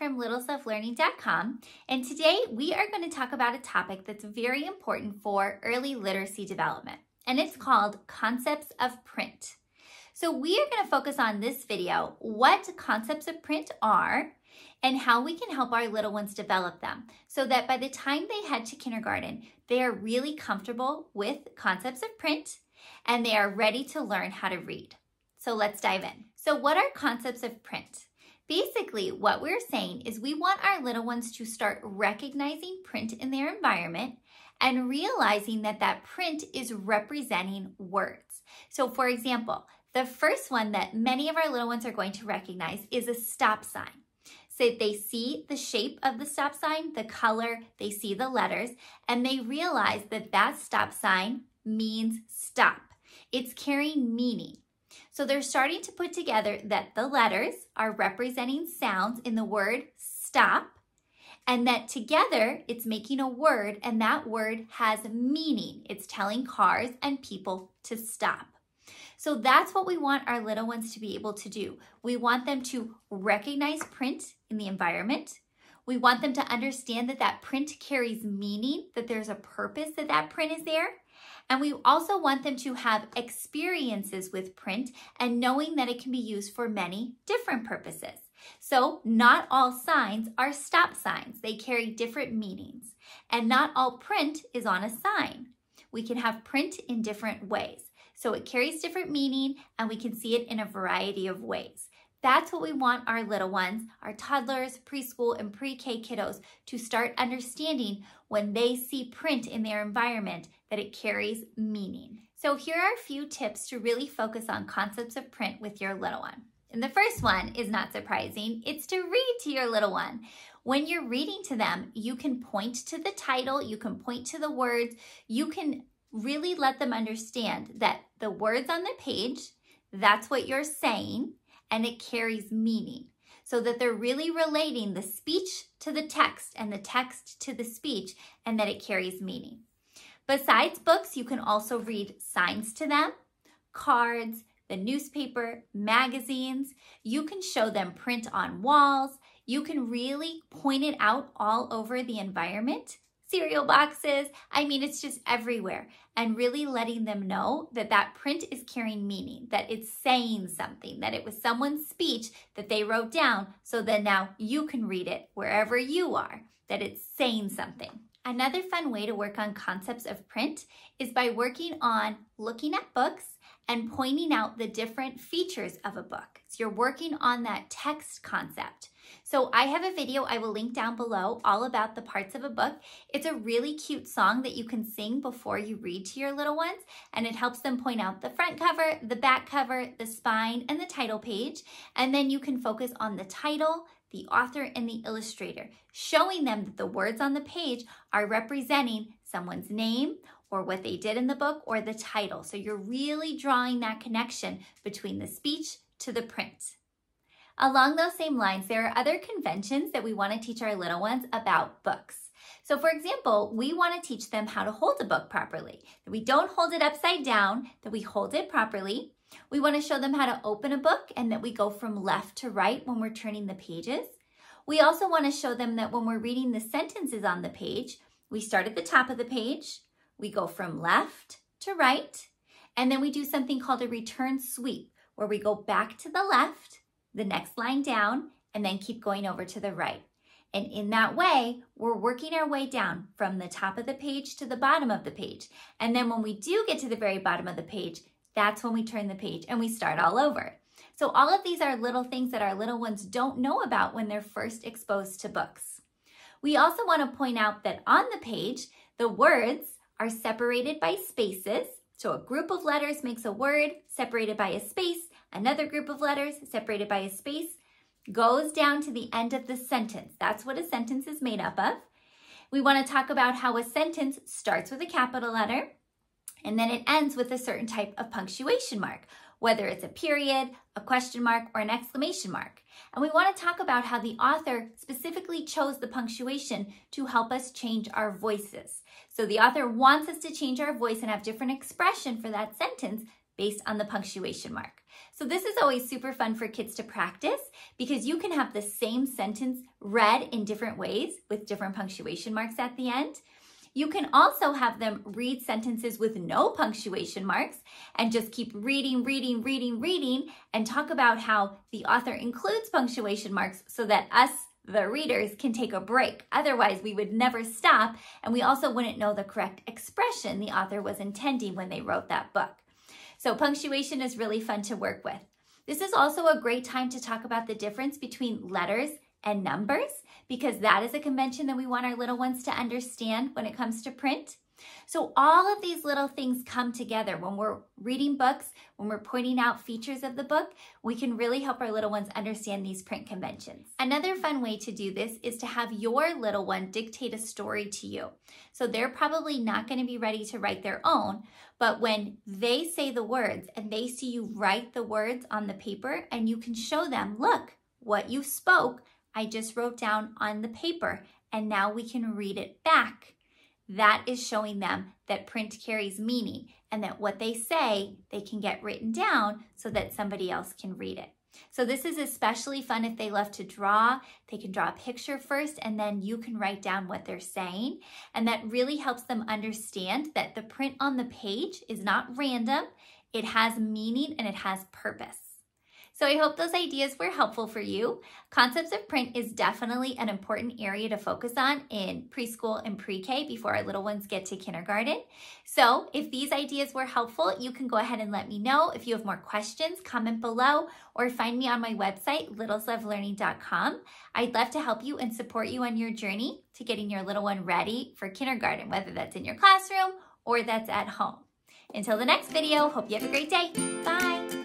from littleselflearning.com, and today we are going to talk about a topic that's very important for early literacy development, and it's called concepts of print. So we are going to focus on this video what concepts of print are and how we can help our little ones develop them so that by the time they head to kindergarten, they are really comfortable with concepts of print and they are ready to learn how to read. So let's dive in. So what are concepts of print? Basically, what we're saying is we want our little ones to start recognizing print in their environment and realizing that that print is representing words. So for example, the first one that many of our little ones are going to recognize is a stop sign. So they see the shape of the stop sign, the color, they see the letters, and they realize that that stop sign means stop. It's carrying meaning. So they're starting to put together that the letters are representing sounds in the word stop, and that together it's making a word, and that word has meaning. It's telling cars and people to stop. So that's what we want our little ones to be able to do. We want them to recognize print in the environment. We want them to understand that that print carries meaning, that there's a purpose that that print is there. And we also want them to have experiences with print and knowing that it can be used for many different purposes. So not all signs are stop signs. They carry different meanings. And not all print is on a sign. We can have print in different ways. So it carries different meaning and we can see it in a variety of ways. That's what we want our little ones, our toddlers, preschool, and pre-K kiddos to start understanding when they see print in their environment that it carries meaning. So here are a few tips to really focus on concepts of print with your little one. And the first one is not surprising. It's to read to your little one. When you're reading to them, you can point to the title, you can point to the words, you can really let them understand that the words on the page, that's what you're saying, and it carries meaning. So that they're really relating the speech to the text and the text to the speech, and that it carries meaning. Besides books, you can also read signs to them, cards, the newspaper, magazines. You can show them print on walls. You can really point it out all over the environment. Cereal boxes, I mean, it's just everywhere. And really letting them know that that print is carrying meaning, that it's saying something, that it was someone's speech that they wrote down so that now you can read it wherever you are, that it's saying something. Another fun way to work on concepts of print is by working on looking at books and pointing out the different features of a book. So you're working on that text concept. So I have a video I will link down below all about the parts of a book. It's a really cute song that you can sing before you read to your little ones, and it helps them point out the front cover, the back cover, the spine, and the title page. And then you can focus on the title, the author, and the illustrator, showing them that the words on the page are representing someone's name or what they did in the book or the title. So you're really drawing that connection between the speech to the print. Along those same lines, there are other conventions that we want to teach our little ones about books. So for example, we want to teach them how to hold a book properly, that we don't hold it upside down, that we hold it properly. We want to show them how to open a book and that we go from left to right when we're turning the pages. We also want to show them that when we're reading the sentences on the page, we start at the top of the page, we go from left to right, and then we do something called a return sweep, where we go back to the left, the next line down, and then keep going over to the right. And in that way, we're working our way down from the top of the page to the bottom of the page. And then when we do get to the very bottom of the page, that's when we turn the page and we start all over. So all of these are little things that our little ones don't know about when they're first exposed to books. We also want to point out that on the page, the words are separated by spaces. So a group of letters makes a word separated by a space. Another group of letters separated by a space goes down to the end of the sentence. That's what a sentence is made up of. We want to talk about how a sentence starts with a capital letter and then it ends with a certain type of punctuation mark, whether it's a period, a question mark, or an exclamation mark. And we want to talk about how the author specifically chose the punctuation to help us change our voices. So the author wants us to change our voice and have different expression for that sentence based on the punctuation mark. So this is always super fun for kids to practice because you can have the same sentence read in different ways with different punctuation marks at the end. You can also have them read sentences with no punctuation marks and just keep reading, and talk about how the author includes punctuation marks so that us, the readers, can take a break. Otherwise, we would never stop, and we also wouldn't know the correct expression the author was intending when they wrote that book. So punctuation is really fun to work with. This is also a great time to talk about the difference between letters and numbers, because that is a convention that we want our little ones to understand when it comes to print. So all of these little things come together when we're reading books, when we're pointing out features of the book. We can really help our little ones understand these print conventions. Another fun way to do this is to have your little one dictate a story to you. So they're probably not going to be ready to write their own, but when they say the words and they see you write the words on the paper, and you can show them, look, what you spoke, I just wrote down on the paper, and now we can read it back. That is showing them that print carries meaning and that what they say, they can get written down so that somebody else can read it. So this is especially fun if they love to draw. They can draw a picture first, and then you can write down what they're saying. And that really helps them understand that the print on the page is not random. It has meaning and it has purpose. So I hope those ideas were helpful for you. Concepts of print is definitely an important area to focus on in preschool and pre-K before our little ones get to kindergarten. So if these ideas were helpful, you can go ahead and let me know. If you have more questions, comment below or find me on my website, littleslovelearning.com. I'd love to help you and support you on your journey to getting your little one ready for kindergarten, whether that's in your classroom or that's at home. Until the next video, hope you have a great day. Bye.